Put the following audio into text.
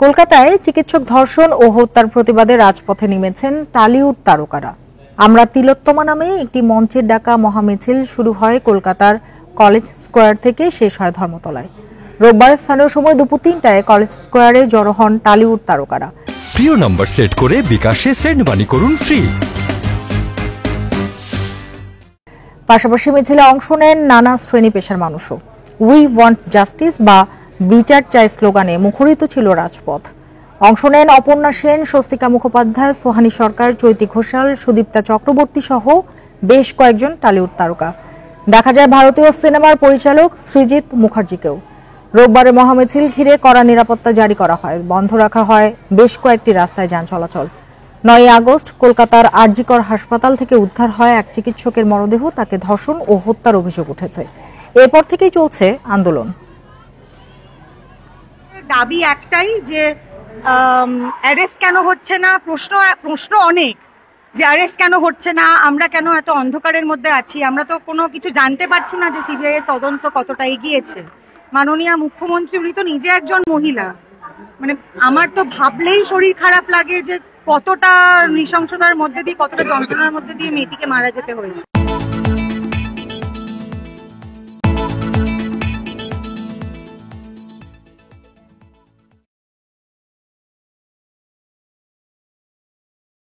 কলকাতায় চিকিৎসক ধর্ষণ ও হত্যার প্রতিবাদে রাজপথে নেমেছেন টালিউড তারকারা। আমরা তিলোত্তমা নামে একটি মঞ্চের ডাকা মহামিছিল শুরু হয় কলকাতার কলেজ স্কোয়ার থেকে, শেষ হয় ধর্মতলায়। রোববার স্থানীয় সময় দুপুর ৩টায় কলেজ স্কোয়ারে জড়ো হন টালিউড তারকারা। প্রিয় নম্বর সেট করে বিকাশে সেন্ড মানি করুন ফ্রি। পাশাপাশি মিছিলে অংশ নেন নানা শ্রেণী পেশার মানুষও। উই ওয়ান্ট জাস্টিস বা বিচার চাই স্লোগানে মুখরিত ছিল রাজপথ। অংশ নেন অপর্ণা সেন, স্বস্তিকা মুখোপাধ্যায়, সোহানী সরকার, চৈতি ঘোষাল, সুদীপ্তা চক্রবর্তী সহ বেশ কয়েকজন টালিউড তারকা। দেখা যায় ভারতীয় সিনেমার পরিচালক সৃজিত মুখার্জিকেও। রোববারের মহামিছিল ঘিরে কড়া নিরাপত্তা জারি করা হয়। বন্ধ রাখা হয় বেশ কয়েকটি রাস্তায় যান চলাচল। ৯ আগস্ট কলকাতার আরজিকর হাসপাতাল থেকে উদ্ধার হয় এক চিকিৎসকের মরদেহ। তাকে ধর্ষণ ও হত্যার অভিযোগ উঠেছে। এরপর থেকেই চলছে আন্দোলন। দাবি একটাই যে অ্যারেস্ট কেন হচ্ছে না, প্রশ্ন অনেক যে অ্যারেস্ট কেন হচ্ছে না, আমরা কেন এত অন্ধকারের মধ্যে আছি, আমরা তো কোনো কিছু জানতে পারছি না যে সিবিআই এর তদন্ত কতটা এগিয়েছে। মাননীয় মুখ্যমন্ত্রী উনি তো নিজে একজন মহিলা, মানে আমার তো ভাবলেই শরীর খারাপ লাগে যে কতটা নৃশংসতার মধ্যে দিয়ে, কতটা যন্ত্রণার মধ্যে দিয়ে মেয়েটিকে মারা যেতে হয়েছে।